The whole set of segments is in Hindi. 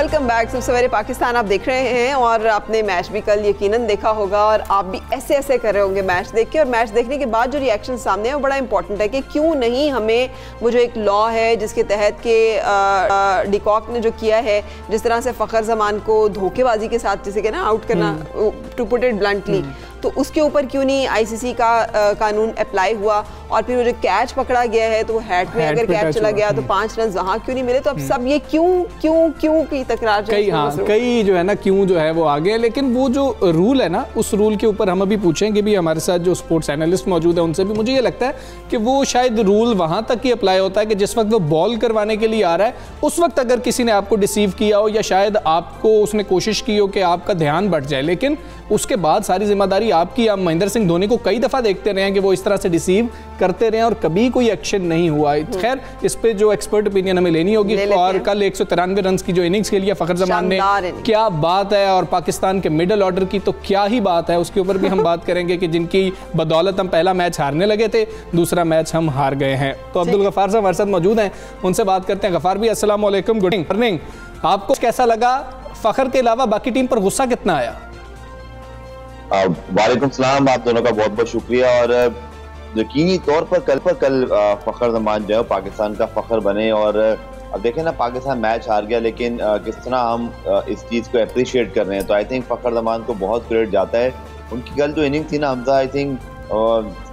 Welcome back. सवेरे पाकिस्तान आप देख रहे हैं और आपने मैच भी कल यकीनन देखा होगा और आप भी ऐसे ऐसे कर रहे होंगे मैच देख के। और मैच देखने के बाद जो रिएक्शन सामने है वो बड़ा इंपॉर्टेंट है कि क्यों नहीं हमें वो जो एक लॉ है जिसके तहत के डिकॉक ने जो किया है, जिस तरह से फ़खर जमान को धोखेबाजी के साथ जैसे कि ना आउट करना, टू पुट इट ब्लंटली, तो उसके ऊपर क्यों नहीं आईसीसी का कानून अप्लाई हुआ। और फिर वो जो कैच पकड़ा गया है तो हैट में अगर कैच चला गया तो 5 रन वहाँ क्यों नहीं मिले। तो अब सब ये क्यों की तकरार कई जो है ना क्यों जो है वो आ गए। लेकिन वो जो रूल है ना, उस रूल के ऊपर हम अभी पूछेंगे भी, हमारे साथ जो स्पोर्ट्स एनालिस्ट मौजूद है उनसे भी। मुझे ये लगता है कि वो शायद रूल वहाँ तक ही अप्लाई होता है कि जिस वक्त वो बॉल करवाने के लिए आ रहा है उस वक्त अगर किसी ने आपको डिसीव किया हो या शायद आपको उसने कोशिश की हो कि आपका ध्यान बढ़ जाए, लेकिन उसके बाद सारी जिम्मेदारी आपकी। आप महेंद्र सिंह धोनी को कई दफ़ा देखते रहे हैं कि वो इस तरह से डिसीव करते रहे और कभी कोई एक्शन नहीं हुआ। खैर, इस पे जो एक्सपर्ट ओपिनियन हमें लेनी होगी। और कल 193 रन की जो इनिंग्स खेली है फ़खर जमान ने, क्या बात है। और पाकिस्तान के मिडल ऑर्डर की तो क्या ही बात है, उसके ऊपर भी हम बात करेंगे कि जिनकी बदौलत हम पहला मैच हारने लगे थे, दूसरा मैच हम हार गए हैं। तो अब्दुल गफ्फार साहब हमारे साथ मौजूद हैं, उनसे बात करते हैं। गफ्फार भी अस्सलाम वालेकुम, गुड मॉर्निंग। आपको कैसा लगा? फ़खर के अलावा बाकी टीम पर गुस्सा कितना आया? वालेकुम सलाम, आप दोनों का बहुत बहुत शुक्रिया। और यकीनी तौर पर कल फ़खर जमान जो है पाकिस्तान का फ़खर बने। और अब देखें ना, पाकिस्तान मैच हार गया लेकिन किस तरह हम इस चीज़ को अप्रिशिएट कर रहे हैं। तो आई थिंक फ़खर जमान को बहुत क्रेडिट जाता है। उनकी कल जो इनिंग थी ना हमजा, आई थिंक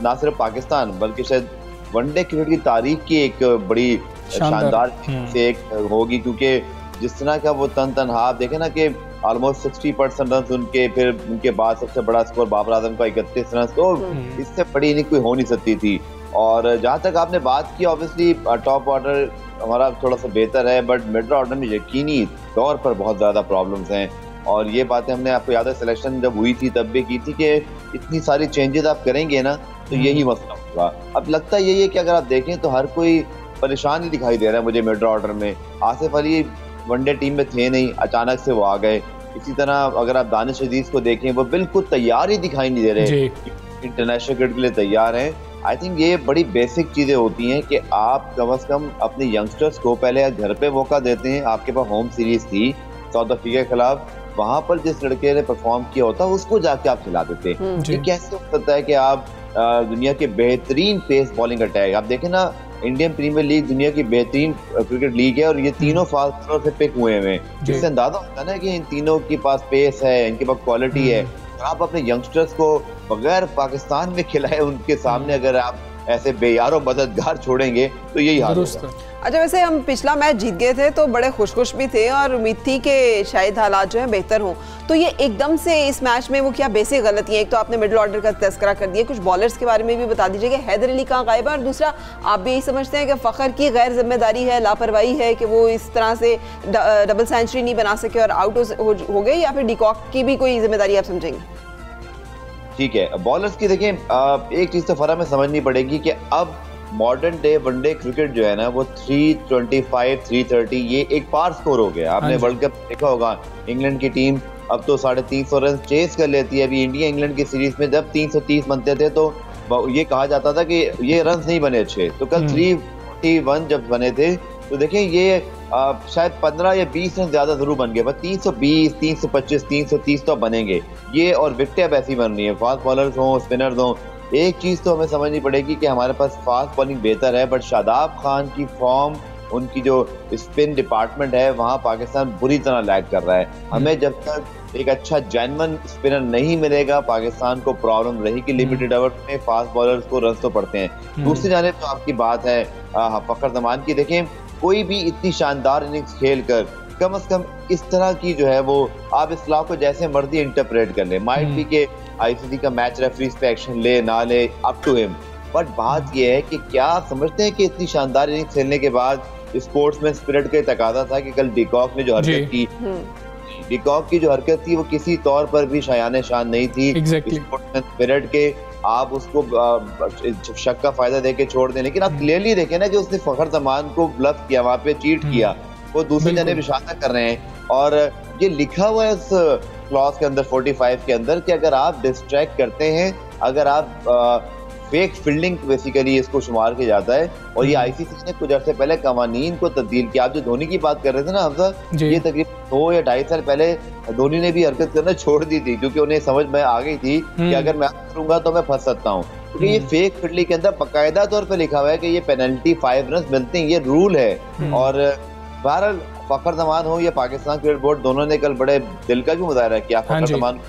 ना सिर्फ पाकिस्तान बल्कि शायद वनडे क्रिकेट की तारीख की एक बड़ी शानदार से एक होगी, क्योंकि जिस तरह का वो तनहा देखे ना कि ऑलमोस्ट 60% रन फिर उनके बाद सबसे बड़ा स्कोर बाबर आजम का 31 रन, तो इससे बड़ी इनिंग कोई हो नहीं सकती थी। और जहाँ तक आपने बात की, ऑब्वियसली टॉप ऑर्डर हमारा थोड़ा सा बेहतर है, बट मिडल ऑर्डर में यकीनी तौर पर बहुत ज़्यादा प्रॉब्लम्स हैं। और ये बातें हमने आपको याद है सिलेक्शन जब हुई थी तब भी की थी कि इतनी सारी चेंजेस आप करेंगे ना तो यही मसला होगा। अब लगता यही है कि अगर आप देखें तो हर कोई परेशान ही दिखाई दे रहा है मुझे मिडल ऑर्डर में। आसिफ अली वनडे टीम में थे नहीं, अचानक से वो आ गए। इसी तरह अगर आप दानिश अजीज को देखें, वो बिल्कुल तैयार ही दिखाई नहीं दे रहे इंटरनेशनल क्रिकेट के लिए तैयार हैं। आई थिंक ये बड़ी बेसिक चीज़ें होती हैं कि आप कम से कम अपने यंगस्टर्स को पहले घर पे मौका देते हैं। आपके पास होम सीरीज थी साउथ अफ्रीका के खिलाफ, वहाँ पर जिस लड़के ने परफॉर्म किया होता उसको जाके आप खिला देते। ये कैसे हो सकता है कि आप दुनिया के बेहतरीन पेस बॉलिंग अटैक, आप देखें ना, इंडियन प्रीमियर लीग दुनिया की बेहतरीन क्रिकेट लीग है और ये तीनों फास्ट बॉलर से पिक हुए हैं, जिससे अंदाजा होता है ना कि इन तीनों के पास पेस है, इनके पास क्वालिटी है। आप अपने यंगस्टर्स को बगैर पाकिस्तान में खिलाए उनके सामने अगर आप ऐसे बेयारो मददगार छोड़ेंगे तो यही हाल होगा। अच्छा, वैसे हम पिछला मैच जीत गए थे तो बड़े खुश भी थे और उम्मीद थी कि शायद हालात जो है बेहतर हों। तो ये एकदम से इस मैच में वो क्या बेसिक गलतियाँ, एक तो आपने मिडिल ऑर्डर का तस्करा कर दिया, कुछ बॉलर्स के बारे में भी बता दीजिए कि हैदर अली कहाँ गायब है। और दूसरा, आप भी यही समझते हैं कि फ़खर की गैर जिम्मेदारी है, लापरवाही है कि वो इस तरह से डबल सेंचुरी नहीं बना सके और आउट हो गए, या फिर डिकॉक की भी कोई जिम्मेदारी आप समझेंगे? ठीक है, बॉलर्स की देखें, एक चीज़ तो फर्क में समझनी पड़ेगी कि अब मॉडर्न डे वनडे क्रिकेट जो है ना वो 325, 330 ये एक पार स्कोर हो गया। आपने वर्ल्ड कप देखा होगा, इंग्लैंड की टीम अब तो 350 रन चेस कर लेती है। अभी इंडिया इंग्लैंड की सीरीज में जब 330 बनते थे तो ये कहा जाता था कि ये रन नहीं बने अच्छे। तो कल 341 जब बने थे तो देखें ये शायद 15 या 20 रन ज्यादा जरूर बन गए, बस 320, 325, 330 तो बनेंगे ये। और विकेटें अब ऐसी बन रही है, फास्ट बॉलर्स हों, स्पिनर्स हों। एक चीज़ तो हमें समझनी पड़ेगी कि हमारे पास फास्ट बॉलिंग बेहतर है, बट शादाब खान की फॉर्म, उनकी जो स्पिन डिपार्टमेंट है वहाँ पाकिस्तान बुरी तरह लैग कर रहा है। हमें जब तक एक अच्छा जेन्युइन स्पिनर नहीं मिलेगा, पाकिस्तान को प्रॉब्लम रहेगी। लिमिटेड ओवर में फास्ट बॉलर्स को रन तो पड़ते हैं। दूसरी जानिब तो आपकी बात है फ़खर जमान की, देखें कोई भी इतनी शानदार इनिंग्स खेल कर कम से कम इस तरह की जो है वो आप इस लॉ को जैसे मर्जी इंटरप्रेट कर ले, माइट भी के आईसीसी का मैच रेफरीज पे एक्शन ले ना ले, अप टू हिम। बट बात यह है कि क्या समझते हैं कि इतनी शानदार इनिंग्स खेलने के बाद स्पोर्ट्स में स्पिरिट का तकाजा था कि कल डिकॉक ने जो हरकत की, डिकॉक की जो हरकत थी वो किसी तौर पर भी शायान शान नहीं थी। स्पोर्ट्समैन स्पिरिट के आप उसको शक का फायदा देके छोड़ दें, लेकिन आप क्लियरली देखें ना कि उसने फ़खर जमान को ब्लफ किया, वहाँ पे चीट किया, वो दूसरी जानिब इशारा कर रहे हैं। और ये लिखा हुआ है इस क्लॉज के अंदर 45 के अंदर कि अगर आप डिस्ट्रैक्ट करते हैं, अगर आप फेक फील्डिंग बेसिकली इसको शुमार किया जाता है। और ये आईसीसी ने कुछ अर्से पहले कवानीन को तब्दील किया। आप जो धोनी की बात कर रहे थे ना हमजा, ये तकरीबन 2 या 2.5 साल पहले धोनी ने भी हरकत करना छोड़ दी थी, क्योंकि उन्हें समझ में आ गई थी कि अगर मैं करूंगा तो मैं फंस सकता हूँ, क्योंकि ये फेक फ्रेंडली के अंदर बाकायदा तौर पे लिखा हुआ है कि ये पेनल्टी 5 रन मिलते हैं, ये रूल है। और बहरहाल फखर जमान हो या पाकिस्तान क्रिकेट बोर्ड, दोनों ने कल बड़े दिल का भी मुजाहरा किया। फखर जमान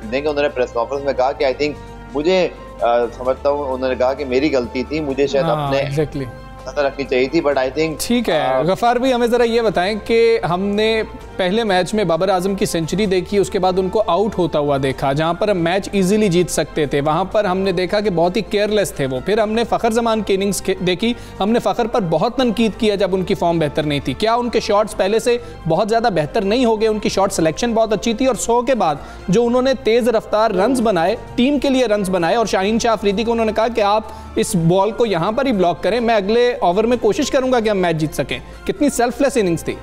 देंगे, उन्होंने प्रेस कॉन्फ्रेंस में कहा कि आई थिंक मुझे समझता हूँ, उन्होंने कहा कि मेरी गलती थी, मुझे शायद अपने नजर रखनी चाहिए थी, बट आई थिंक ठीक है। गफ्फार भाई हमें जरा ये बताएं कि हमने पहले मैच में बाबर आजम की सेंचुरी देखी, उसके बाद उनको आउट होता हुआ देखा, जहां पर हम मैच इजीली जीत सकते थे, वहां पर हमने देखा कि बहुत ही केयरलेस थे वो। फिर हमने फखर जमान की इनिंग्स देखी, हमने फखर पर बहुत तनकीद किया जब उनकी फॉर्म बेहतर नहीं थी। क्या उनके शॉट्स पहले से बहुत ज़्यादा बेहतर नहीं हो गए? उनकी शॉट सिलेक्शन बहुत अच्छी थी, और 100 के बाद जो उन्होंने तेज़ रफ्तार रन्स बनाए, टीम के लिए रन्स बनाए, और शाहीन शाह अफरीदी को उन्होंने कहा कि आप इस बॉल को यहाँ पर ही ब्लॉक करें, मैं अगले ओवर में कोशिश करूंगा कि हम मैच जीत सकें। कितनी सेल्फलेस इनिंग्स थी।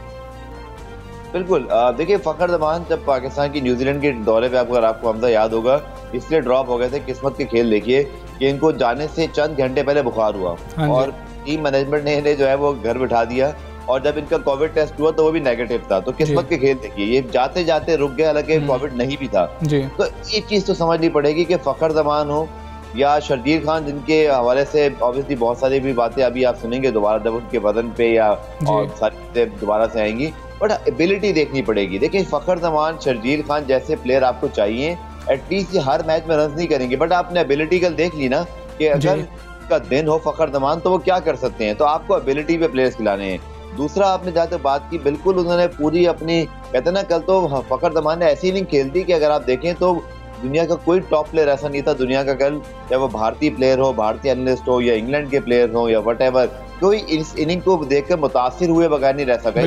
बिल्कुल, देखिए फखर जमान जब पाकिस्तान की न्यूजीलैंड के दौरे पे आपको हमजा याद होगा, इसलिए ड्रॉप हो गए थे। किस्मत के खेल देखिए कि इनको जाने से चंद घंटे पहले बुखार हुआ और टीम मैनेजमेंट ने इन्हें जो है वो घर बिठा दिया, और जब इनका कोविड टेस्ट हुआ तो वो भी नेगेटिव था। तो किस्मत के खेल देखिए, ये जाते जाते रुक गए, हालांकि कोविड नहीं भी था। तो ये चीज तो समझनी पड़ेगी कि फखर जमान हो या शर्जील खान, जिनके हवाले से ऑब्वियसली बहुत सारी भी बातें अभी आप सुनेंगे दोबारा जब उनके बदन पे या और सारी चीजें दोबारा से आएंगी, बट एबिलिटी देखनी पड़ेगी। देखिए फखर जमान, शर्जील खान जैसे प्लेयर आपको चाहिए। एटलीस्ट ये हर मैच में रन नहीं करेंगे, बट आपने एबिलिटी कल देख ली ना कि अगर का दिन हो फखर जमान तो वो क्या कर सकते हैं। तो आपको एबिलिटी पे प्लेयर्स खिलाने हैं। दूसरा, आपने जहाँ तक बात की, बिल्कुल उन्होंने पूरी अपनी, कहते ना कल तो फखर जमान ने ऐसी इनिंग खेल दी कि अगर आप देखें तो दुनिया का कोई टॉप प्लेयर ऐसा नहीं था दुनिया का कल, चाहे वो भारतीय प्लेयर हो, भारतीय एनालिस्ट हो, या इंग्लैंड के प्लेयर हो, या व्हाटएवर, कोई इस इनिंग को देखकर मुतासिर हुए बगैर नहीं रह सका।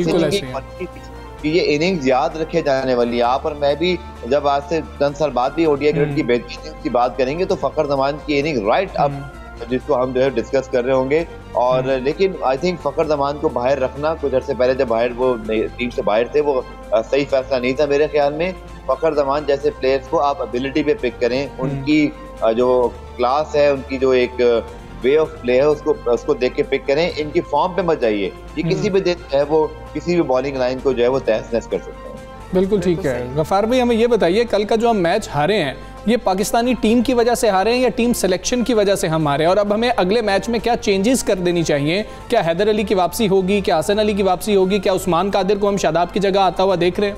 कि ये इनिंग्स याद रखे जाने वाली है। आप और मैं भी जब आज से चंद साल बाद भी ओडीआई क्रिकेट की बेहतरीन की बात करेंगे तो फखर जमान की इनिंग राइट अप, जिसको हम जो है डिस्कस कर रहे होंगे। और लेकिन आई थिंक फखर जमान को बाहर रखना, कुछ अर्से पहले जब बाहर वो टीम से बाहर थे, वो सही फैसला नहीं था मेरे ख्याल में। फखर जमान जैसे प्लेयर्स को आप एबिलिटी पे पिक करें, उनकी जो क्लास है, उनकी जो एक वे ऑफ प्ले है, उसको देख के पिक करें। इनकी फॉर्म पे मत जाइए, ये किसी भी दिन है वो किसी भी बॉलिंग लाइन को जो है वो तहस नहस कर सकते हैं। बिल्कुल ठीक है। गफ्फार भाई हमें ये बताइए, कल का जो हम मैच हारे हैं, ये पाकिस्तानी टीम की वजह से हारे हैं या टीम सिलेक्शन की वजह से हम हारे हैं? और अब हमें अगले मैच में क्या चेंजेस कर देनी चाहिए? क्या हैदर अली की वापसी होगी? क्या हसन अली की वापसी होगी? क्या उस्मान कादिर को हम शादाब की जगह आता हुआ देख रहे हैं?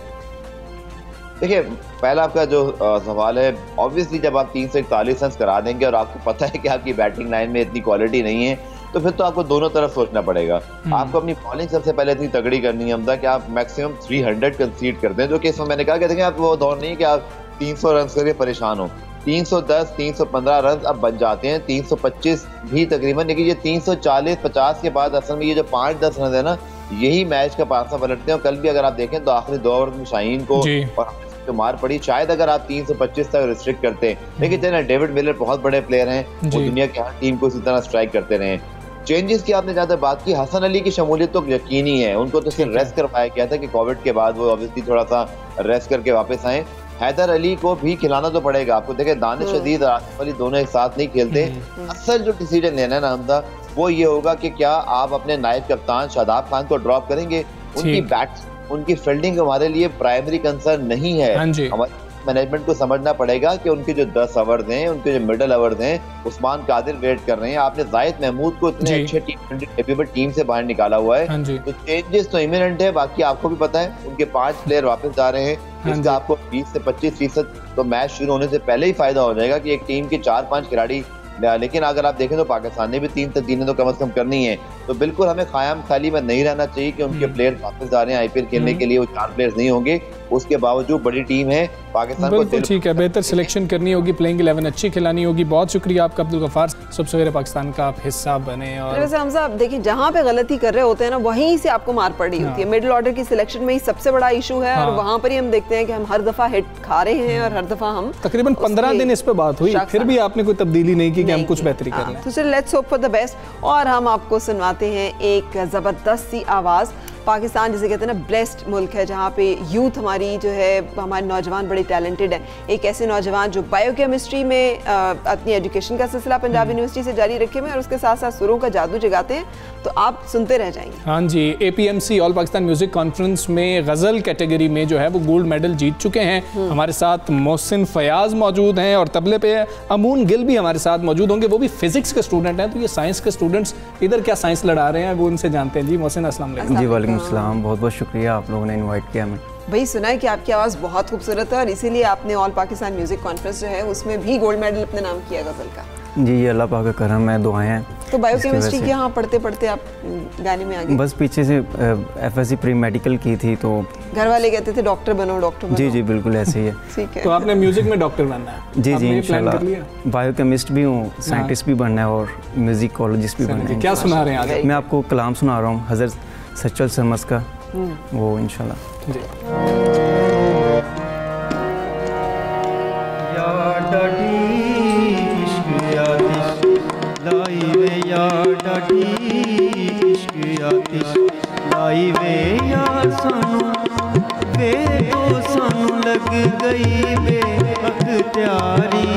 देखिए, पहला आपका जो सवाल है, ऑब्वियसली जब आप 341 रन करा देंगे और आपको पता है कि आपकी बैटिंग लाइन में इतनी क्वालिटी नहीं है, तो फिर तो आपको दोनों तरफ सोचना पड़ेगा। आपको अपनी बॉलिंग सबसे पहले इतनी तगड़ी करनी है हमदा कि आप मैक्सिमम 300 कंसीड करते हैं, जो कि इसमें मैंने कहा कि आप वो दौर नहीं है कि आप 300 रन करके परेशान हो। 310, 315 रन अब बन जाते हैं, 325 भी तकरीबन। लेकिन ये 340-50 के बाद असल में ये जो 5-10 रन है ना, यही मैच का पासा पलटते हैं। और कल भी अगर आप देखें तो आखिरी 2 ओवर में शाहीन को और तो मार पड़ी, शायद अगर आप 325 तक रिस्ट्रिक्ट करते हैं। लेकिन चलिए, डेविड मिलर बहुत बड़े प्लेयर हैं, वो दुनिया की हर टीम को इसी तरह स्ट्राइक करते रहे। चेंजेस की आपने ज्यादा बात की, हसन अली की शमूलियत तो यकीनी है, उनको तो सिर्फ रेस्ट करवाया गया था कि कोविड के बाद वो ऑब्वियसली थोड़ा सा रेस्ट करके वापस आए। हैदर अली को भी खिलाना तो पड़ेगा आपको। देखे, दानिश अजीज और आसिफ अली दोनों एक साथ नहीं खेलते। असल जो डिसीजन लेना है ना हमदा, वो ये होगा कि क्या आप अपने नायब कप्तान शादाब खान को ड्रॉप करेंगे? उनकी उनकी फील्डिंग हमारे लिए प्राइमरी कंसर्न नहीं है। हमारे मैनेजमेंट को समझना पड़ेगा कि उनके जो 10 ओवर्स हैं, उनके जो मिडल ओवर्स हैं, उस्मान कादिर वेट कर रहे हैं। आपने जाहिद महमूद को इतने अच्छे टीम से बाहर निकाला हुआ है, तो चेंजेस तो इमिनेंट है। बाकी आपको भी पता है उनके 5 प्लेयर वापस जा रहे हैं, जिसका आपको 20 से 25% तो मैच शुरू होने से पहले ही फायदा हो जाएगा कि एक टीम के 4-5 खिलाड़ी। लेकिन अगर आप देखें तो पाकिस्तान ने भी 3 तब्दीलियां तो कम से कम करनी है। तो बिल्कुल हमें ख्याम खाली में नहीं रहना चाहिए कि उनके प्लेयर वापस आ रहे हैं आईपीएल खेलने के लिए, वो 4 प्लेयर्स नहीं होंगे। उसके बावजूद बड़ी टीम है पाकिस्तान को। बिल्कुल ठीक है, बेहतर सिलेक्शन करनी होगी, प्लेइंग 11 अच्छी खिलानी होगी। बहुत शुक्रिया आपका अब्दुल गफ्फार, सब सवेरे पाकिस्तान का आप हिस्सा बने। और वैसे हमजा आप देखिए, जहाँ पे गलती कर रहे होते हैं ना, वहीं से आपको मार पड़ी होती है। मिडिल ऑर्डर की सिलेक्शन में ही सबसे बड़ा इशू है, और वहाँ पर ही हम देखते हैं कि हम हर दफा हिट खा रहे हैं और हर दफा हम तकरीबन 15 दिन इस पे बात हुई, फिर भी आपने कोई तब्दीली नहीं की कि हम कुछ बेहतरी कर लें। तो चलिए, let's hope for the best. और हम आपको सुनवाते हैं एक जबरदस्त सी आवाज पाकिस्तान जिसे कहते हैं ना ब्लेस्ड मुल्क है, जहाँ पे यूथ हमारी जो है, हमारे नौजवान बड़े टैलेंटेड हैं। एक ऐसे नौजवान जो बायोकेमिस्ट्री में अपनी एजुकेशन का सिलसिला पंजाब यूनिवर्सिटी से जारी रखे हुए हैं और उसके साथ साथ सुरों का जादू जगाते हैं, तो आप सुनते रह जाएंगे। हाँ जी, APMC all Pakistan music conference में गज़ल कैटेगरी में जो है वो गोल्ड मेडल जीत चुके हैं। हमारे साथ मोहसिन फयाज मौजूद हैं और तबले पे अमून गिल भी हमारे साथ मौजूद होंगे, वो भी फिजिक्स के स्टूडेंट हैं। तो ये साइंस के स्टूडेंट्स इधर क्या साइंस लड़ा रहे हैं वो उनसे जानते हैं। जी मोहसिन, अस्सलाम वालेकुम। जी वालेकुम अस्सलाम, बहुत बहुत शुक्रिया आप लोगों ने इनवाइट किया हमें। भाई सुना है कि आपकी आवाज़ बहुत खूबसूरत है और इसीलिए आपने ऑल पाकिस्तान म्यूजिक कॉन्फ्रेंस जो है उसमें भी गोल्ड मेडल अपने नाम किया गज़ल का। जी, ये अल्लाह पाक का करम है, दुआएं हैं। तो बायोकेमिस्ट्री के यहाँ पढ़ते पढ़ते आप गाने में आ गए? बस पीछे से FSC प्री मेडिकल की थी, तो घर वाले कहते थे डॉक्टर बनो, डॉक्टर बनो। जी जी बिल्कुल ऐसे ही है। ठीक है। तो आपने म्यूजिक में डॉक्टर बनना है? जी जी इंशाल्लाह। बायोकेमिस्ट भी हूँ, साइंटिस्ट भी बनना है और म्यूजिकोलॉजिस्ट भी बनना है। क्या सुना रहे हैं आज? मैं आपको कलाम सुना रहा हूँ हज़रत सच्चल सरमस का, वो इंशाल्लाह। जी। लाई वे यार सानू वे तो सानू लग गई बे अख्तियारी,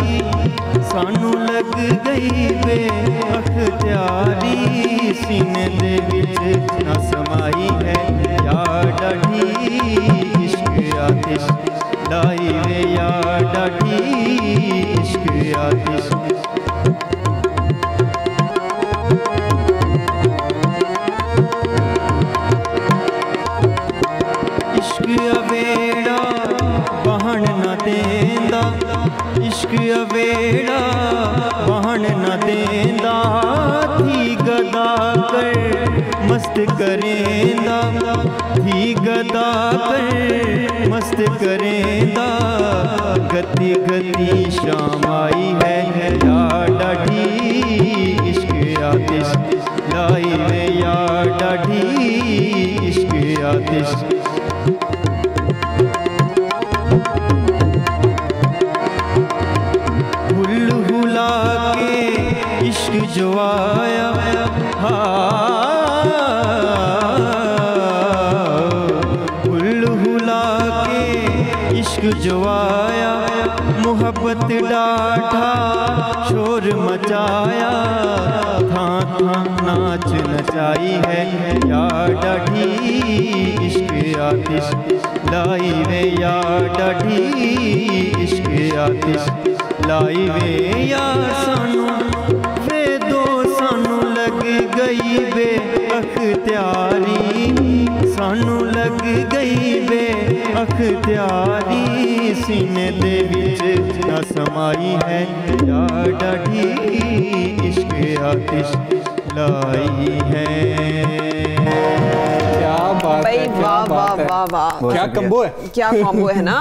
सानू लग गई बे अख्तियारी, सीने दे विच ना समाई है यार डाढ़ी इश्क आतिश, लाई वे यार डाढ़ी इश्क आतिश। अवेड़ा बहन न देंदा, इश्क अवेड़ा बहन न देंदा, थी गदा कर मस्त करेंदा, थी गदा कर मस्त करेंदा, गति गति शाम आई है यार डाढ़ी इश्क आतिश, लाई वे यार डाढ़ी इश्क आतिश। इश्क जो आया हुला के इश्क जो आया, मोहब्बत डाढ़ा शोर मचाया, था नाच नचाई है यार डाढ़ी इश्क आतिश, लाई वे यार डाढ़ी इश्क आतिश, लाई वे यार सानू वे दो सानू लग गई बे अख्तियारी, सानू लग गई बे अख्तियारी, सीने दे विच ना समाई है यार डाढ़ी इश्क आतिश, लाई है। भाई वाह वाह वाह वाह, क्या कम्बो है, क्या कॉम्बो है ना।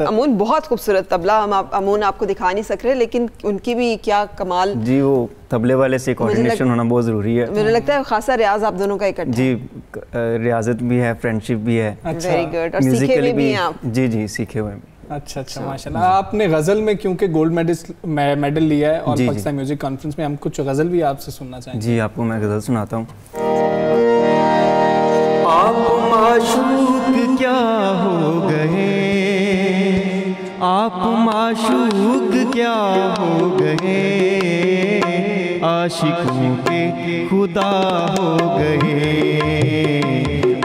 अमून बहुत खूबसूरत तबला, हम अमून आपको दिखा नहीं सक रहे, लेकिन उनकी भी क्या कमाल। जी, वो तबले वाले से कोऑर्डिनेशन होना बहुत ज़रूरी है। मुझे लगता है खासा रियाज आप दोनों का इकट्ठा। जी, रियाजत भी है, फ्रेंडशिप भी है। अच्छा, वेरी गुड। और सीखे हुए भी हैं आप? जी जी सीखे हुए भी। अच्छा अच्छा, माशाल्लाह। आपने गज़ल में क्योंकि गोल्ड मेडल लिया है और पाकिस्तान म्यूजिक कॉन्फ्रेंस में, हम कुछ गज़ल भी आपसे सुनना चाहेंगे। जी, आपको मैं गज़ल सुनाता हूँ। आप माशूक क्या हो गए, आप माशूक क्या हो गए, आशिकों के खुदा हो गए,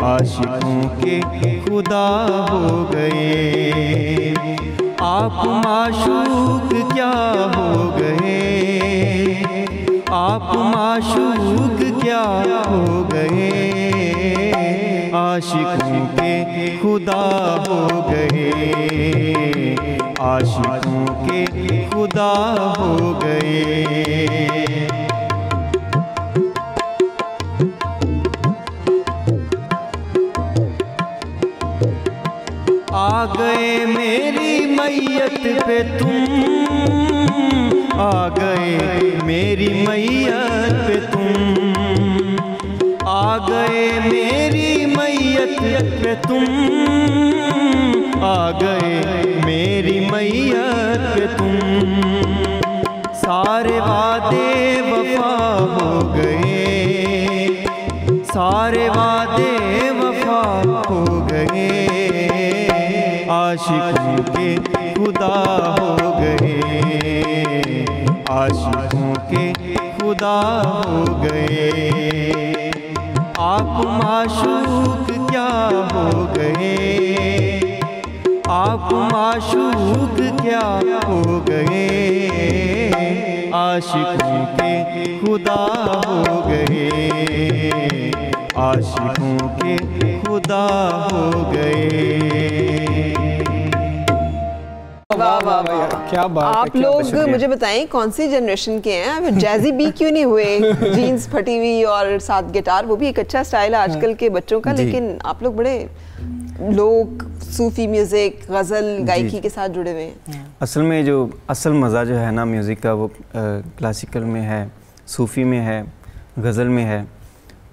आशिकों के खुदा हो गए, आप माशूक क्या हो गए, आप माशूक क्या हो गए, आशिकों के खुदा हो गए, आशिकों के खुदा हो गए। आ गए मेरी मैयत पे तुम, आ गए मेरी मैयत पे तुम, आ गए मेरी मैयत पे तुम, आ गए मेरी मैयत पे तुम, सारे वादे वफा हो गए, सारे वादे खुदा हो गए, आशिकों के खुदा हो गए। आप माशूक क्या हो गए, आप माशूक क्या हो गए, आशिकों के खुदा हो गए, आशिकों के खुदा हो गए। वाह वाह वाह, क्या बात आप लोग मुझे बताएं कौन सी जनरेशन के हैं? अब जैजी बी क्यों नहीं हुए? जीन्स फटी हुई और साथ गिटार, वो भी एक अच्छा स्टाइल है आजकल के बच्चों का, लेकिन आप लोग बड़े लोग सूफी म्यूजिक, गज़ल गायकी के साथ जुड़े हुए हैं। असल में जो असल मज़ा जो है ना म्यूज़िक का, वो क्लासिकल में है, सूफ़ी में है, गज़ल में है।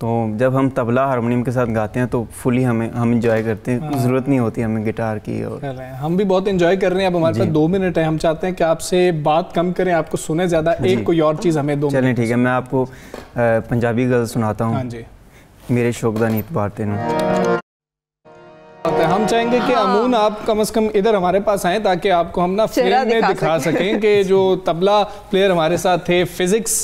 तो जब हम तबला हारमोनियम के साथ गाते हैं तो फुली हम इंजॉय करते हैं, ज़रूरत नहीं होती हमें गिटार की। और हम भी बहुत इंजॉय कर रहे हैं। अब हमारे पास 2 मिनट है, हम चाहते हैं कि आपसे बात कम करें, आपको सुने ज़्यादा, एक कोई और चीज़ हमें 2 चलें ठीक है, मैं आपको पंजाबी गज़ल सुनाता हूँ। हाँ जी, मेरे शौक दा नीत बारते हैं। हम चाहेंगे कि अमून आप कम से कम इधर हमारे पास आएँ ताकि आपको हम ना फ्रेम में दिखा सकें कि जो तबला प्लेयर हमारे साथ थे, फिज़िक्स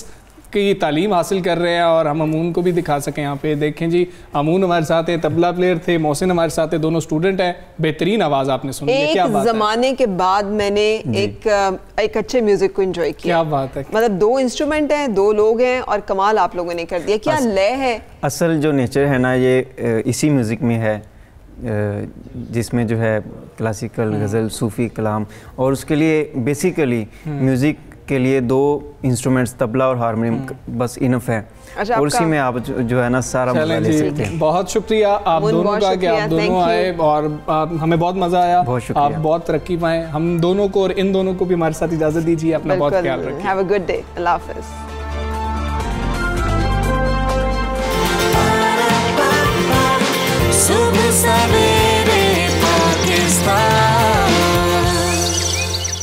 की तालीम हासिल कर रहे हैं, और हम अमून को भी दिखा सकें। यहाँ पे देखें जी, अमून हमारे साथ है, तबला प्लेयर थे, मोहसिन हमारे साथ है, दोनों स्टूडेंट हैं। बेहतरीन आवाज़ आपने सुनी है, क्या बात है। ज़माने के बाद मैंने एक अच्छे म्यूजिक को एंजॉय किया। क्या बात है, मतलब 2 इंस्ट्रूमेंट हैं, 2 लोग हैं और कमाल आप लोगों ने कर दिया। क्या लय है। असल जो नेचर है ना ये इसी म्यूज़िक में है, जिसमें जो है क्लासिकल, गज़ल, सूफ़ी कलाम, और उसके लिए बेसिकली म्यूज़िक के लिए 2 इंस्ट्रूमेंट्स तबला और हारमोनियम बस इनफ है। अच्छा, और उसी में आप जो है ना सारा मजा ले सकते हैं। बहुत शुक्रिया आप दोनों का कि आप दोनों आए, और हमें बहुत मज़ा आया। आप बहुत तरक्की पाएं, हम दोनों को और इन दोनों को भी हमारे साथ इजाज़त दीजिए। अपना बहुत ख्याल रखिए। Have a good day. अल्लाह हाफ़िज़।